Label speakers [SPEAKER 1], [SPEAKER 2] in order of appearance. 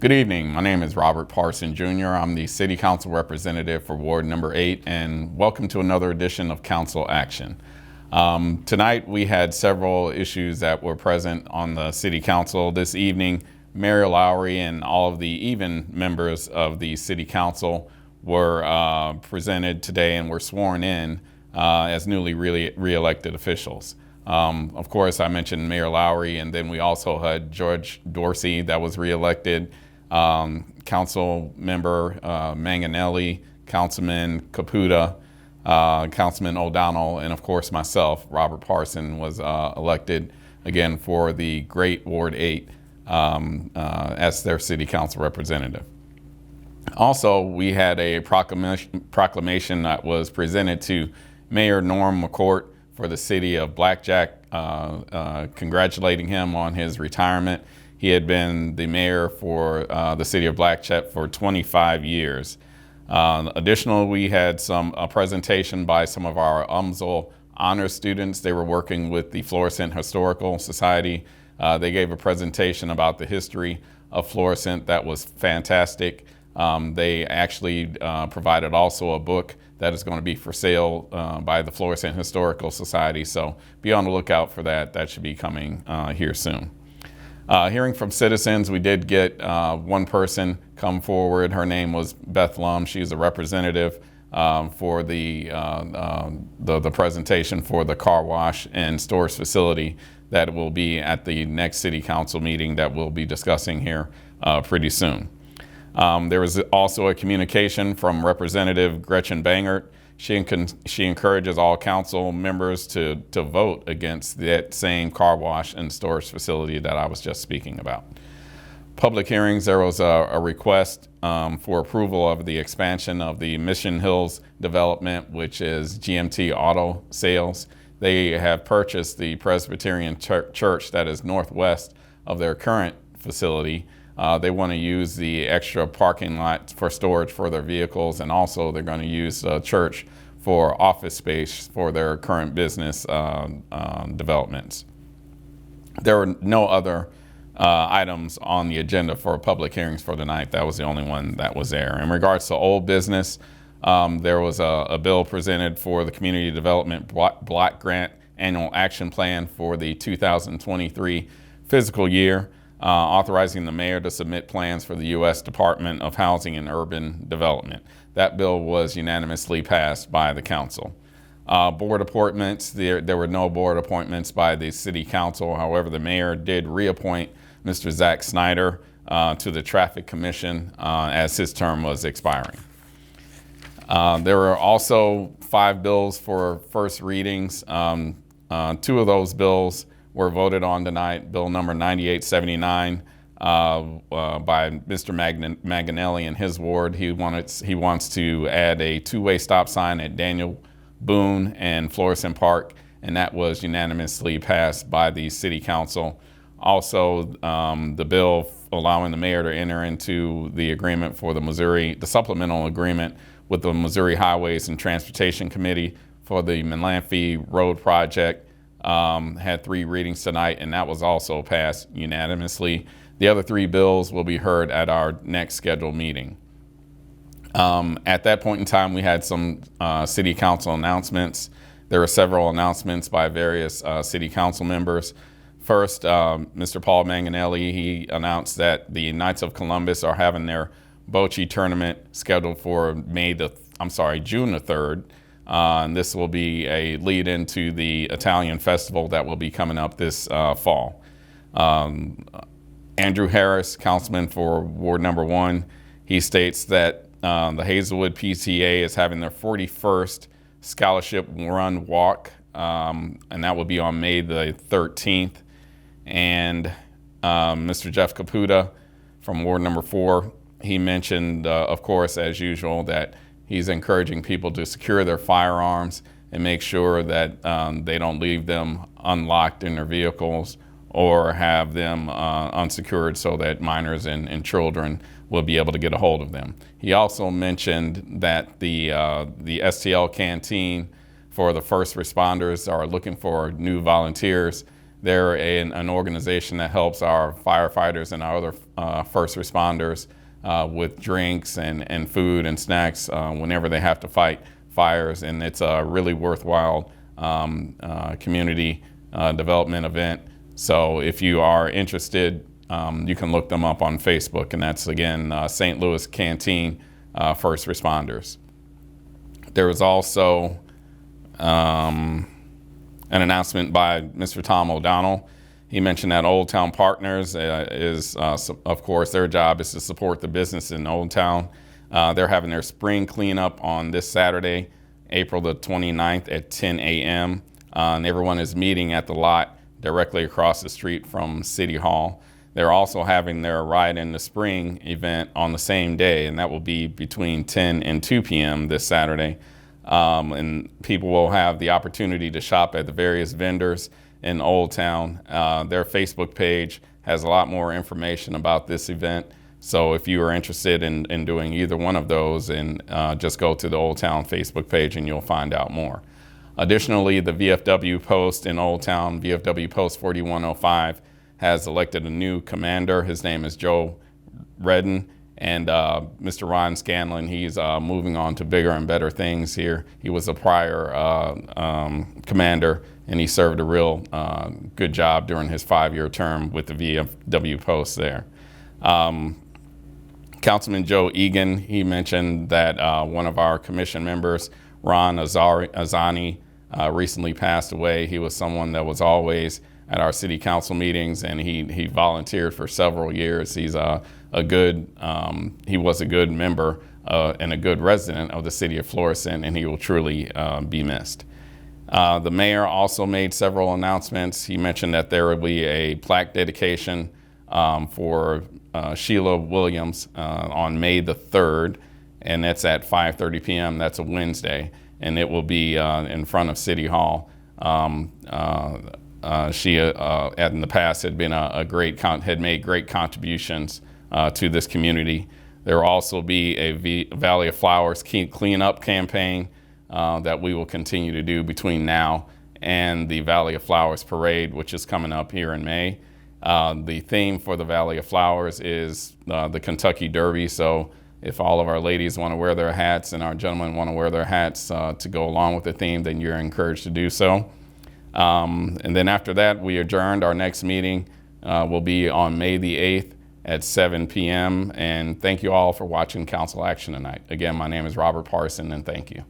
[SPEAKER 1] Good evening. My name is Robert Parson Jr. I'm the City Council Representative for Ward Number 8, and welcome to another edition of Council Action. Tonight we had several issues that were present on the City Council. This evening, Mayor Lowry and all of the even members of the City Council were presented today and were sworn in as newly re-elected officials. Of course, I mentioned Mayor Lowry, and then we also had George Dorsey that was re-elected, Council Member Manganelli, Councilman Caputa, Councilman O'Donnell, and of course myself, Robert Parson, was elected again for the great Ward 8 as their City Council representative. Also, we had a proclamation that was presented to Mayor Norm McCourt for the city of Blackjack, congratulating him on his retirement. He had been the mayor for the city of Blackjack for 25 years. Additionally, we had a presentation by some of our UMSL honors students. They were working with the Florissant Historical Society. They gave a presentation about the history of Florissant that was fantastic. They actually provided also a book that is going to be for sale by the Florissant Historical Society. So be on the lookout for that. That should be coming here soon. Hearing from citizens, we did get one person come forward. Her name was Beth Lum. She's a representative for the presentation for the car wash and storage facility that will be at the next City Council meeting that we'll be discussing here pretty soon. There was also a communication from Representative Gretchen Bangert. She encourages all council members to vote against that same car wash and storage facility that I was just speaking about. Public hearings, there was a request for approval of the expansion of the Mission Hills development, which is GMT Auto Sales. They have purchased the Presbyterian Church that is northwest of their current facility. They want to use the extra parking lot for storage for their vehicles, and also they're going to use the church for office space for their current business developments. There were no other items on the agenda for public hearings for tonight. That was the only one that was there. In regards to old business, there was a bill presented for the Community Development Block Grant Annual Action Plan for the 2023 fiscal year. Authorizing the mayor to submit plans for the U.S. Department of Housing and Urban Development. That bill was unanimously passed by the council. Board appointments, there were no board appointments by the city council. However, the mayor did reappoint Mr. Zach Snyder to the Traffic Commission as his term was expiring. There were also 5 bills for first readings. 2 of those bills were voted on tonight. Bill number 9879 by Mr. Manganelli in his ward. He wants to add a 2-way stop sign at Daniel Boone and Florissant Park, and that was unanimously passed by the City Council. Also, the bill allowing the mayor to enter into the agreement for the supplemental agreement with the Missouri Highways and Transportation Committee for the Melanphy Road project. Had 3 readings tonight, and that was also passed unanimously. The other 3 bills will be heard at our next scheduled meeting. At that point in time, we had some city council announcements. There were several announcements by various city council members. First, Mr. Paul Manganelli, he announced that the Knights of Columbus are having their bocce tournament scheduled for June the 3rd. And this will be a lead into the Italian festival that will be coming up this fall. Andrew Harris, councilman for Ward Number 1, he states that the Hazelwood PTA is having their 41st scholarship run walk, and that will be on May the 13th. And Mr. Jeff Caputa from Ward Number 4, he mentioned, of course, as usual, that he's encouraging people to secure their firearms and make sure that they don't leave them unlocked in their vehicles or have them unsecured so that minors and children will be able to get a hold of them. He also mentioned that the STL canteen for the first responders are looking for new volunteers. They're an organization that helps our firefighters and our other first responders with drinks and food and snacks whenever they have to fight fires, and it's a really worthwhile community development event. So if you are interested, you can look them up on Facebook, and that's again St. Louis Canteen First Responders. There was also an announcement by Mr. Tom O'Donnell. He mentioned that Old Town Partners is, of course, their job is to support the business in Old Town. They're having their spring cleanup on this Saturday, April the 29th at 10 a.m. And everyone is meeting at the lot directly across the street from City Hall. They're also having their Ride in the Spring event on the same day, and that will be between 10 and 2 p.m. this Saturday. And people will have the opportunity to shop at the various vendors in Old Town. Their Facebook page has a lot more information about this event. So if you are interested in doing either one of those, and just go to the Old Town Facebook page and you'll find out more. Additionally, the VFW post in Old Town, VFW Post 4105, has elected a new commander. His name is Joe Redden. And Mr. Ron Scanlon, he's moving on to bigger and better things here. He was a prior commander, and he served a real good job during his 5-year term with the VFW post there. Councilman Joe Egan, he mentioned that one of our commission members, Ron Azani, recently passed away. He was someone that was always at our city council meetings, and he volunteered for several years. He's he was a good member and a good resident of the city of Florissant, and he will truly be missed. The mayor also made several announcements. He mentioned that there will be a plaque dedication for Sheila Williams on May the 3rd, and that's at 5:30 p.m. That's a Wednesday, and it will be in front of City Hall. She, in the past, had been had made great contributions to this community. There will also be a Valley of Flowers cleanup campaign that we will continue to do between now and the Valley of Flowers Parade, which is coming up here in May. The theme for the Valley of Flowers is the Kentucky Derby. So if all of our ladies want to wear their hats and our gentlemen want to wear their hats to go along with the theme, then you're encouraged to do so. And then after that, we adjourned. Our next meeting will be on May the 8th at 7 p.m. And thank you all for watching Council Action tonight. Again, my name is Robert Parson, and thank you.